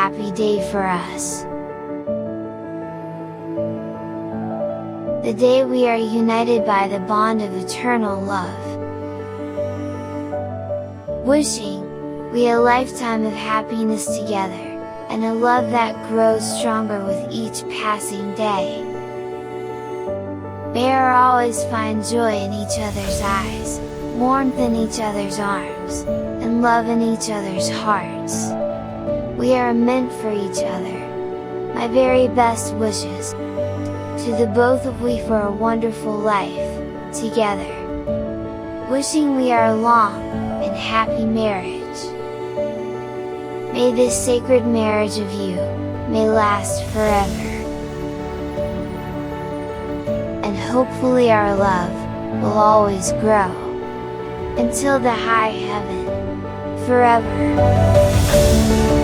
happy day for us. The day we are united by the bond of eternal love. Wishing we a lifetime of happiness together, and a love that grows stronger with each passing day. May our always find joy in each other's eyes, warmth in each other's arms, and love in each other's hearts. We are meant for each other. My very best wishes to the both of we for a wonderful life together. Wishing we are long and happy marriage. May this sacred marriage of you may last forever. And hopefully our love will always grow until the high heaven forever.